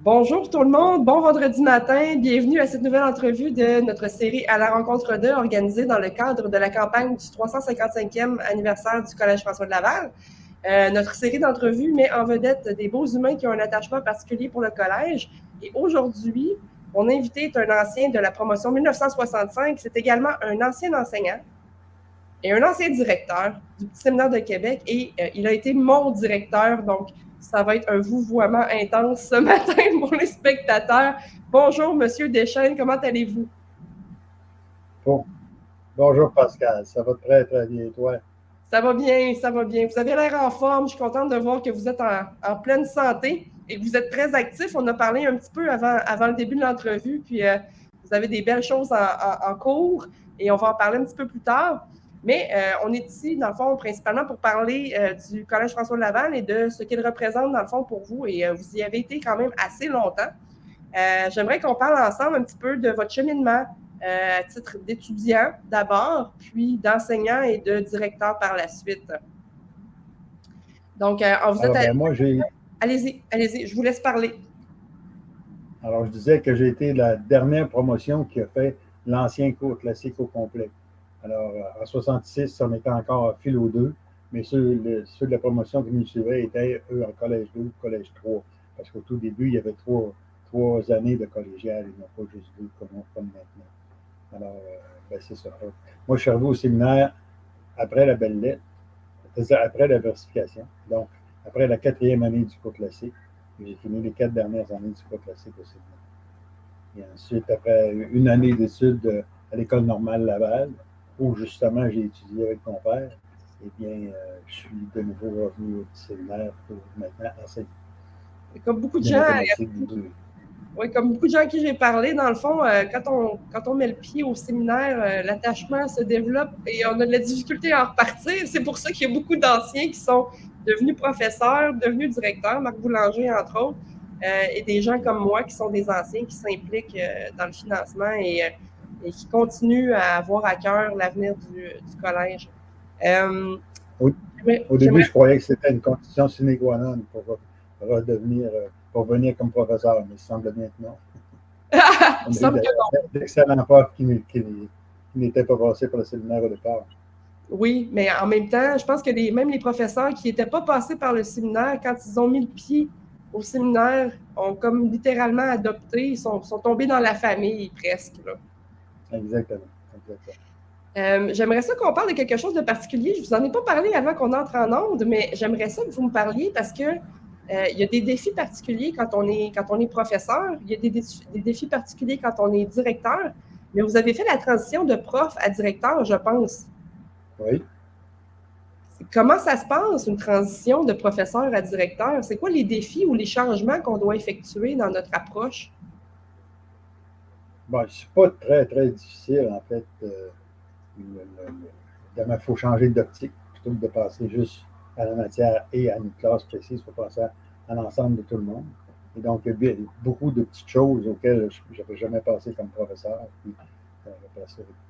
Bonjour tout le monde, bon vendredi matin, bienvenue à cette nouvelle entrevue de notre série À la rencontre d'eux organisée dans le cadre de la campagne du 355e anniversaire du Collège François de Laval. Notre série d'entrevues met en vedette des beaux humains qui ont un attachement particulier pour le collège. Et aujourd'hui, mon invité est un ancien de la promotion 1965, c'est également un ancien enseignant et un ancien directeur du Petit Séminaire de Québec et il a été mon directeur, donc ça va être un vouvoiement intense ce matin pour les spectateurs. Bonjour, Monsieur Deschênes, comment allez-vous? Bon. Bonjour Pascal, ça va très très bien, toi? Ça va bien, ça va bien. Vous avez l'air en forme. Je suis contente de voir que vous êtes en pleine santé et que vous êtes très actif. On a parlé un petit peu avant le début de l'entrevue, puis vous avez des belles choses en cours et on va en parler un petit peu plus tard. Mais on est ici, dans le fond, principalement pour parler du Collège François de Laval et de ce qu'il représente, dans le fond, pour vous. Et vous y avez été quand même assez longtemps. J'aimerais qu'on parle ensemble un petit peu de votre cheminement à titre d'étudiant d'abord, puis d'enseignant et de directeur par la suite. Donc, vous êtes Alors, moi, allez-y, allez-y, je vous laisse parler. alors, je disais que j'ai été la dernière promotion qui a fait l'ancien cours classique au complet. Alors, en 66, on était encore à philo 2, mais ceux de la promotion qui nous suivaient étaient, eux, en collège 2 ou collège 3. Parce qu'au tout début, il y avait trois années de collégial et non pas juste deux comme maintenant. Alors, c'est ça. Moi, je suis arrivé au séminaire après la belle lettre, c'est-à-dire après la versification. Donc, après la quatrième année du cours classique, j'ai fini les 4 dernières années du cours classique au séminaire. Et ensuite, après une année d'études à l'École normale Laval, où justement j'ai étudié avec mon père, eh bien, je suis de nouveau revenu au séminaire pour maintenant enseigner Comme beaucoup de les gens, mathématiques. oui, comme beaucoup de gens à qui j'ai parlé, dans le fond, quand on met le pied au séminaire, l'attachement se développe et on a de la difficulté à en repartir. C'est pour ça qu'il y a beaucoup d'anciens qui sont devenus professeurs, devenus directeurs, Marc Boulanger, entre autres, et des gens comme moi qui sont des anciens qui s'impliquent dans le financement et qui continuent à avoir à cœur l'avenir du collège. Euh, Au, au début, j'aimerais je croyais que c'était une condition sine qua non pour redevenir, pour venir comme professeur, mais il semble bien que non. il On a eu semble que d'ailleurs d'excellents profs qui n'étaient pas passés par le séminaire au départ. oui, mais en même temps, je pense que même les professeurs qui n'étaient pas passés par le séminaire, quand ils ont mis le pied au séminaire, ont comme littéralement adopté, sont tombés dans la famille presque. Là. Exactement. Exactement. J'aimerais ça qu'on parle de quelque chose de particulier. Je ne vous en ai pas parlé avant qu'on entre en onde, mais j'aimerais ça que vous me parliez parce que il y a des défis particuliers quand on est professeur, il y a des défis particuliers quand on est directeur, mais vous avez fait la transition de prof à directeur, je pense. Oui. Comment ça se passe, une transition de professeur à directeur? C'est quoi les défis ou les changements qu'on doit effectuer dans notre approche? Bon, c'est pas très, très difficile, en fait. Il faut changer d'optique plutôt que de passer juste à la matière et à une classe précise. Il faut passer à l'ensemble de tout le monde. Et donc, il y a beaucoup de petites choses auxquelles je n'avais jamais passé comme professeur. Puis,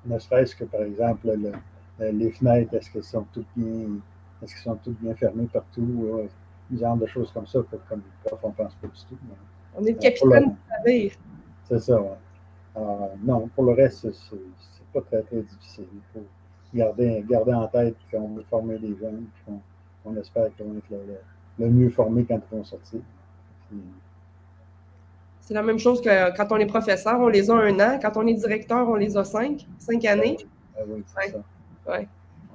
ne serait-ce que, par exemple, les fenêtres, est-ce qu'elles sont toutes bien fermées partout? Un genre de choses comme ça, comme prof, on ne pense pas du tout. On est le Pour le, capitaine du navire. c'est ça, ouais. Non, pour le reste, c'est pas très, très difficile. Il faut garder en tête qu'on veut former des jeunes, qu'on espère qu'ils vont être le mieux formés quand ils vont sortir. Puis, C'est la même chose que quand on est professeur, on les a 1 an. Quand on est directeur, on les a 5 années. oui, c'est Ouais, ça. ouais.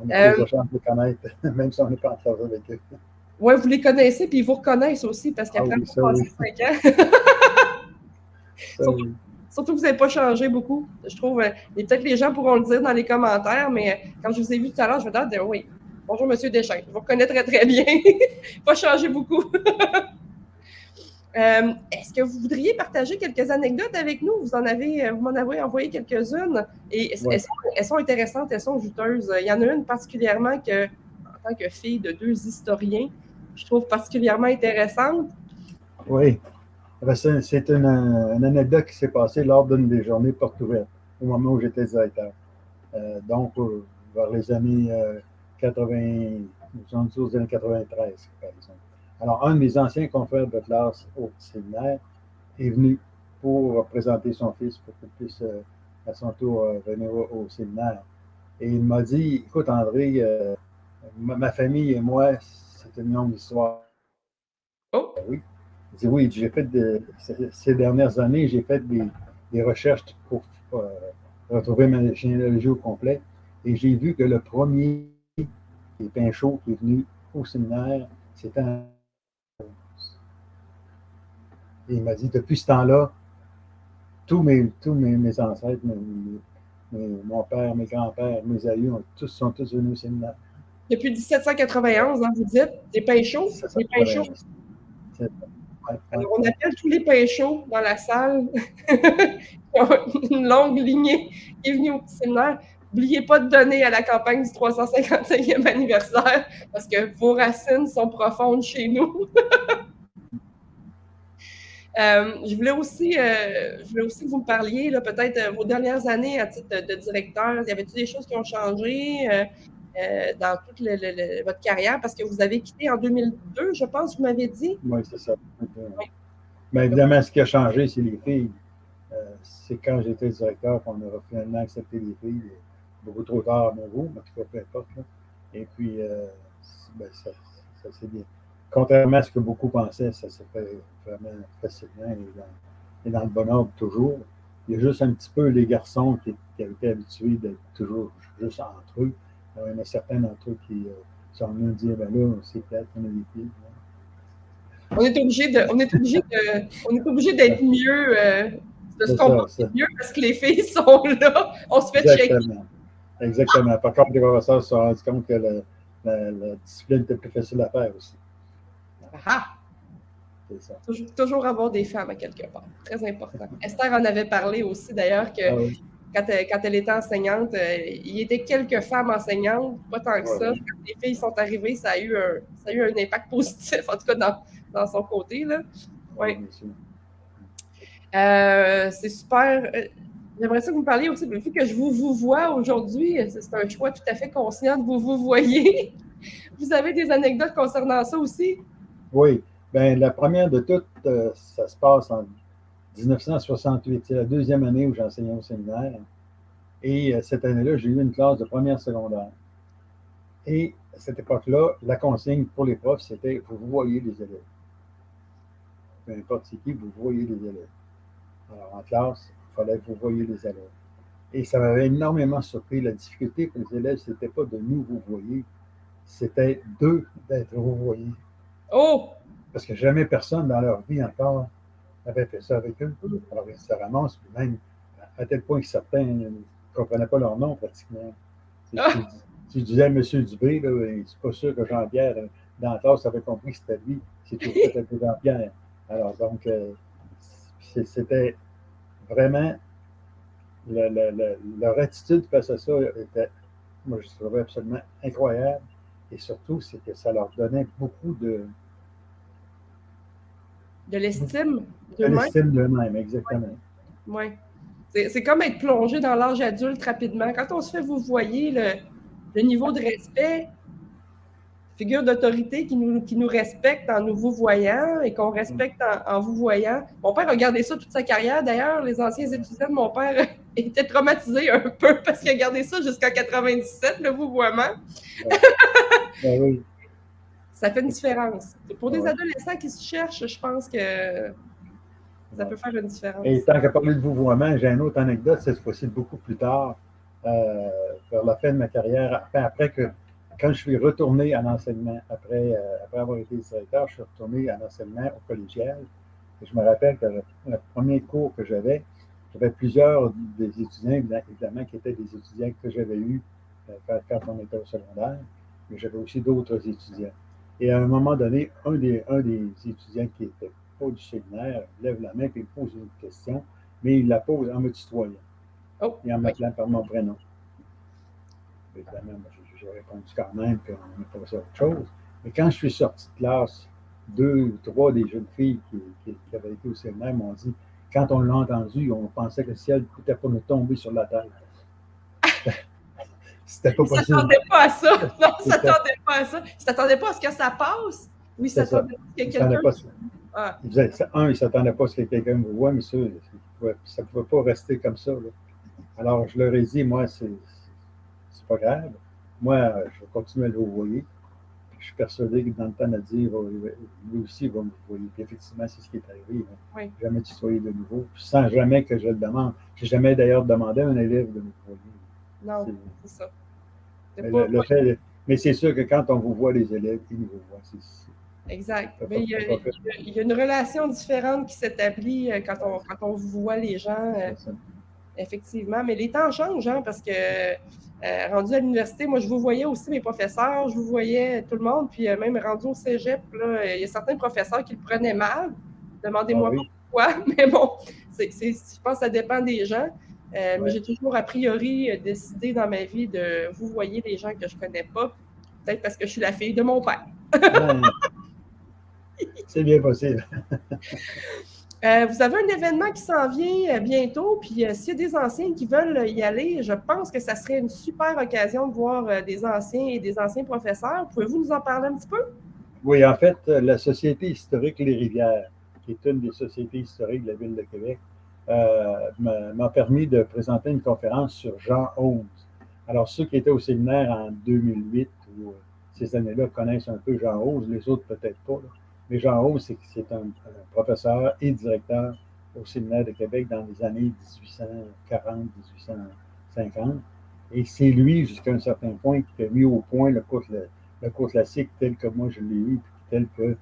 On a Euh, déjà chance de connaître, même si on n'est pas en classe avec eux. ouais, vous les connaissez, puis ils vous reconnaissent aussi parce Ah qu'après oui, avoir ça passé oui. 5 ans, Ça surtout, oui. surtout que vous n'avez pas changé beaucoup, je trouve. Et peut-être les gens pourront le dire dans les commentaires, mais quand je vous ai vu tout à l'heure, je vais dire oui. Bonjour, Monsieur Deschênes. Je vous reconnais très, très bien. Pas changé beaucoup. Est-ce que vous voudriez partager quelques anecdotes avec nous? Vous m'en avez envoyé quelques-unes et Ouais. elles sont intéressantes, elles sont juteuses. Il y en a une particulièrement que, en tant que fille de 2 historiens, je trouve particulièrement intéressante. Oui. C'est une anecdote qui s'est passée lors d'une des journées portes ouvertes, au moment où j'étais directeur. Donc, vers les années 80, aux années 93, par exemple. Alors, un de mes anciens confrères de classe au séminaire est venu pour présenter son fils pour qu'il puisse à son tour venir au séminaire. Et il m'a dit, écoute André, ma famille et moi, c'est une longue histoire. Oh! Oui. Il dit oui, j'ai fait ces dernières années, j'ai fait des recherches pour retrouver ma généalogie au complet. Et j'ai vu que le premier des Pinchot qui est venu au séminaire, c'était en... Et il m'a dit, depuis ce temps-là, tous mes ancêtres, mon père, mes grands-pères, mes aïeux, sont tous venus au séminaire. Depuis 1791, hein, vous dites, des pains chauds? Des pains chauds. Alors, on appelle tous les pains chauds dans la salle. Une longue lignée qui est venue au séminaire. N'oubliez pas de donner à la campagne du 355e anniversaire parce que vos racines sont profondes chez nous. Je voulais aussi que vous me parliez, peut-être vos dernières années à titre de directeur. Y avait-il des choses qui ont changé dans toute votre carrière? Parce que vous avez quitté en 2002, je pense, vous m'avez dit. Oui, c'est ça. Mais évidemment, ce qui a changé, c'est les filles. C'est quand j'étais directeur qu'on a finalement accepté les filles. Beaucoup trop tard à mon goût, mais en tout cas, peu importe. Là. Et puis, ça s'est bien. Contrairement à ce que beaucoup pensaient, ça s'est fait vraiment facilement et dans le bon ordre toujours. Il y a juste un petit peu les garçons qui avaient été habitués d'être toujours juste entre eux. Alors, il y en a certains d'entre eux qui sont venus dire, ben là, c'est plate, on a des filles. On est obligé d'être mieux, de se comporter mieux parce que les filles sont là. On se fait checker. Exactement. Par contre, les professeurs se sont rendus compte que la discipline était plus facile à faire aussi. Ah! C'est ça. Toujours avoir des femmes à quelque part. Très important. Esther en avait parlé aussi d'ailleurs que quand elle était enseignante, il y était quelques femmes enseignantes, pas tant que ça. Quand les filles sont arrivées, ça a eu un impact positif, en tout cas dans son côté. Là. Oui. C'est super. J'aimerais ça que vous me parliez aussi, vu que je vous vois aujourd'hui, c'est un choix tout à fait conscient de vous voyez. Vous avez des anecdotes concernant ça aussi? Oui. Bien, la première de toutes, ça se passe en 1968. C'est la deuxième année où j'enseignais au séminaire. Et cette année-là, j'ai eu une classe de première secondaire. Et à cette époque-là, la consigne pour les profs, c'était vous voyez les élèves. Peu importe c'est qui, vous voyez les élèves. Alors, en classe, il fallait que vous voyez les élèves. Et ça m'avait énormément surpris. La difficulté pour les élèves, ce n'était pas de nous vous voyez, c'était d'eux d'être vous voyez. Oh! Parce que jamais personne dans leur vie encore avait fait ça avec eux. Alors, ils se ramassent, même à tel point que certains ne comprenaient pas leur nom pratiquement. Si je disais M. Dubé, c'est pas sûr que Jean-Pierre, dans la classe, avait compris que c'était lui. C'est tout fait avec Jean-Pierre. Alors, donc, c'était vraiment leur attitude face à ça était, moi, je trouvais absolument incroyable. Et surtout, c'est que ça leur donnait beaucoup de l'estime d'eux-mêmes. De l'estime d'eux-mêmes, exactement. Oui. C'est comme être plongé dans l'âge adulte rapidement. Quand on se fait vous voyez le niveau de respect, figure d'autorité qui nous respecte en nous vous voyant et qu'on respecte en vous voyant. Mon père a gardé ça toute sa carrière. D'ailleurs, les anciens étudiants de mon père étaient traumatisés un peu parce qu'il a gardé ça jusqu'en 97, le vouvoiement. Oui. Ça fait une différence. Pour des adolescents qui se cherchent, je pense que ça peut faire une différence. Et tant qu'à parler de vouvoiement, j'ai une autre anecdote, cette fois-ci beaucoup plus tard, vers la fin de ma carrière, après que quand je suis retourné à l'enseignement, après avoir été directeur, je suis retourné à l'enseignement au collégial. Et je me rappelle que le premier cours que j'avais plusieurs des étudiants, évidemment, qui étaient des étudiants que j'avais eus quand on était au secondaire, mais j'avais aussi d'autres étudiants. Et à un moment donné, un des étudiants qui était pas du séminaire lève la main et il pose une question, mais il la pose en me tutoyant et en m'appelant par mon prénom. Évidemment, j'ai répondu quand même, puis on a passé à autre chose. Mais quand je suis sorti de classe, 2 ou 3 des jeunes filles qui avaient été au séminaire m'ont dit, quand on l'a entendu, on pensait que le ciel ne coûtait pas nous tomber sur la tête. C'était pas possible. Ils ne s'attendaient pas à ça. Non, ils ne s'attendaient pas à ça. Ils ne s'attendaient pas à ce que ça passe. Oui, ils s'attendaient à ce que quelqu'un... Ah, Ils ne s'attendaient pas à ce que quelqu'un me voie, mais ça ne pouvait pas rester comme ça. Là. Alors, je leur ai dit, moi, c'est pas grave. Moi, je vais continuer à le voyer. Je suis persuadé que dans le temps, Nadir, lui aussi, va me voyer. Puis effectivement, c'est ce qui est arrivé. Il oui. n'a jamais tutoyé de nouveau, sans jamais que je le demande. Je n'ai jamais d'ailleurs demandé à un élève de me voyer. Non, c'est ça. Mais c'est sûr que quand on vous voit les élèves, ils nous voient. Exact. Mais il y a une relation différente qui s'établit quand on voit les gens. Effectivement. Mais les temps changent, hein, parce que rendu à l'université, moi, je vous voyais aussi mes professeurs, je vous voyais tout le monde, puis même rendu au cégep, là, il y a certains professeurs qui le prenaient mal. Demandez-moi pas pourquoi, mais bon, je pense que ça dépend des gens. Mais j'ai toujours, a priori, décidé dans ma vie de vous voyer les gens que je connais pas, peut-être parce que je suis la fille de mon père. C'est bien possible. Vous avez un événement qui s'en vient bientôt, puis s'il y a des anciens qui veulent y aller, je pense que ça serait une super occasion de voir des anciens et des anciens professeurs. Pouvez-vous nous en parler un petit peu? Oui, en fait, la Société historique Les Rivières, qui est une des sociétés historiques de la Ville de Québec, m'a permis de présenter une conférence sur Jean Holmes. Alors, ceux qui étaient au séminaire en 2008 ou ces années-là connaissent un peu Jean Holmes, les autres peut-être pas. Là. Mais Jean Holmes, c'est un professeur et directeur au séminaire de Québec dans les années 1840-1850. Et c'est lui, jusqu'à un certain point, qui a mis au point le cours classique tel que moi je l'ai eu, tel que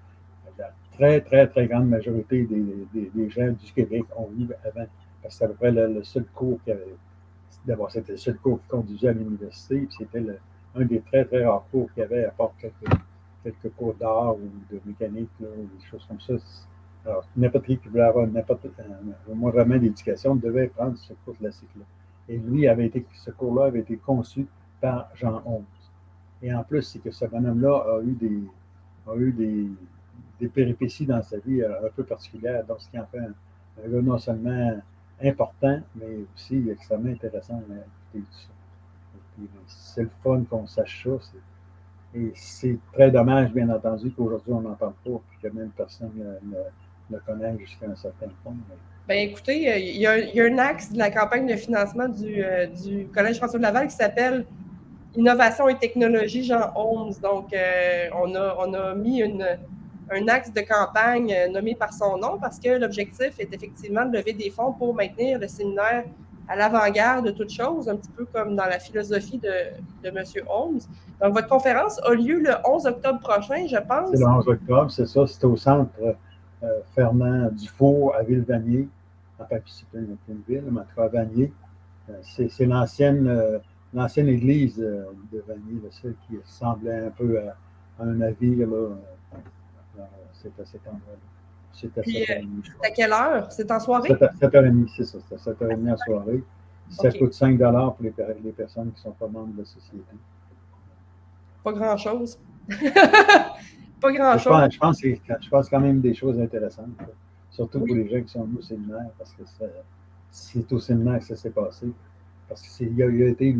la très, très, très grande majorité des gens du Québec ont eu avant. Parce que c'est à peu près le seul cours qu'il y avait. D'abord, c'était le seul cours qui conduisait à l'université, puis c'était un des très, très rares cours qu'il y avait, à part quelques cours d'art ou de mécanique, là, ou des choses comme ça. Alors, n'importe qui voulait avoir un moindrement d'éducation devait prendre ce cours classique-là. Et lui, ce cours-là avait été conçu par Jean Holmes. Et en plus, c'est que ce bonhomme-là a eu des péripéties dans sa vie un peu particulières, donc ce qui en fait un gars non seulement important, mais aussi extrêmement intéressant à écouter tout ça. C'est le fun qu'on sache ça. Et c'est très dommage, bien entendu, qu'aujourd'hui, on n'en parle pas, puis que même personne ne le connaît jusqu'à un certain point. Bien, écoutez, il y a un axe de la campagne de financement du Collège François de Laval qui s'appelle Innovation et technologie Jean Holmes. Donc, on a mis un axe de campagne nommé par son nom parce que l'objectif est effectivement de lever des fonds pour maintenir le séminaire à l'avant-garde de toute chose, un petit peu comme dans la philosophie de M. Holmes. Donc, votre conférence a lieu le 11 octobre prochain, je pense. C'est le 11 octobre, c'est ça. C'est au centre Fernand Dufour à Ville-Vanier. Enfin, c'est une ville, mais en tout cas à Vanier. C'est l'ancienne église de Vanier, celle qui ressemblait un peu à un navire. C'est à cet endroit-là. C'est à 7h30. À quelle heure? C'est en soirée? 7h30, c'est ça. C'est à 7h30 en soirée. Ça coûte 5 $ pour les personnes qui ne sont pas membres de la société. Pas grand-chose. Pas grand-chose. Je pense quand même des choses intéressantes. Surtout pour les gens qui sont venus au séminaire, parce que c'est au séminaire que ça s'est passé. Parce qu'il a été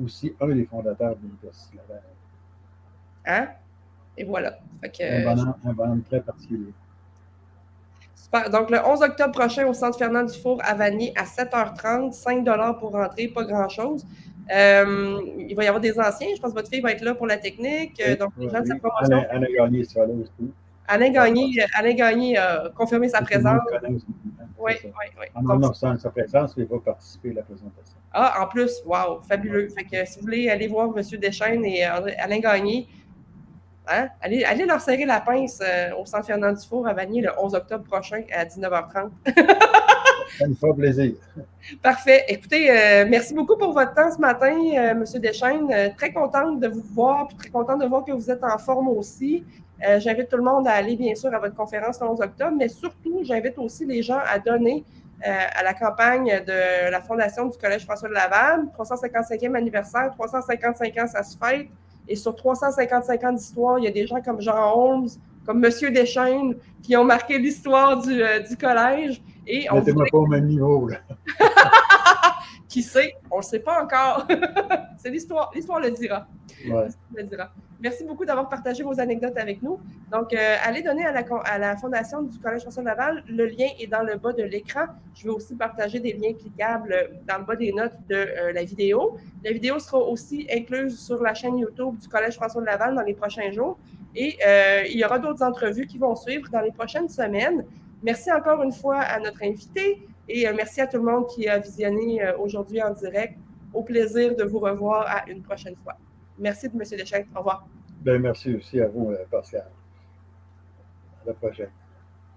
aussi un des fondateurs de l'Université Laval. Hein? Et voilà. Un bonhomme très particulier. Super. Donc, le 11 octobre prochain, au Centre Fernand Dufour à Vanier, à 7h30, 5 $ pour rentrer, pas grand-chose. Il va y avoir des anciens. Je pense que votre fille va être là pour la technique. Donc, les gens de sa promotion. Alain Gagné sera là aussi. Alain Gagné a confirmé sa présence. Oui. Non, sans sa présence, il va participer à la présentation. Ah, en plus, wow, fabuleux. Fait que si vous voulez aller voir M. Deschênes et Alain Gagné, hein, allez leur serrer la pince au Centre Fernand Dufour à Vanier le 11 octobre prochain à 19h30. Ça me fera plaisir. Parfait. Écoutez, merci beaucoup pour votre temps ce matin, M. Deschênes. Très contente de vous voir, puis très contente de voir que vous êtes en forme aussi. J'invite tout le monde à aller, bien sûr, à votre conférence le 11 octobre, mais surtout, j'invite aussi les gens à donner à la campagne de la Fondation du Collège François de Laval. 355e anniversaire, 355 ans, ça se fête. Et sur 355 ans d'histoire, il y a des gens comme Jean Holmes, comme M. Deschênes, qui ont marqué l'histoire du collège. Mettez-moi pas au même niveau, là. Qui sait? On ne le sait pas encore. C'est l'histoire. L'histoire le dira. Ouais. L'histoire le dira. Merci beaucoup d'avoir partagé vos anecdotes avec nous. Donc, allez donner à la Fondation du Collège François de Laval. Le lien est dans le bas de l'écran. Je vais aussi partager des liens cliquables dans le bas des notes de la vidéo. La vidéo sera aussi incluse sur la chaîne YouTube du Collège François de Laval dans les prochains jours. Et il y aura d'autres entrevues qui vont suivre dans les prochaines semaines. Merci encore une fois à notre invité et merci à tout le monde qui a visionné aujourd'hui en direct. Au plaisir de vous revoir à une prochaine fois. Merci, M. Deschênes. Au revoir. Bien, merci aussi à vous, Pascal. À la prochaine.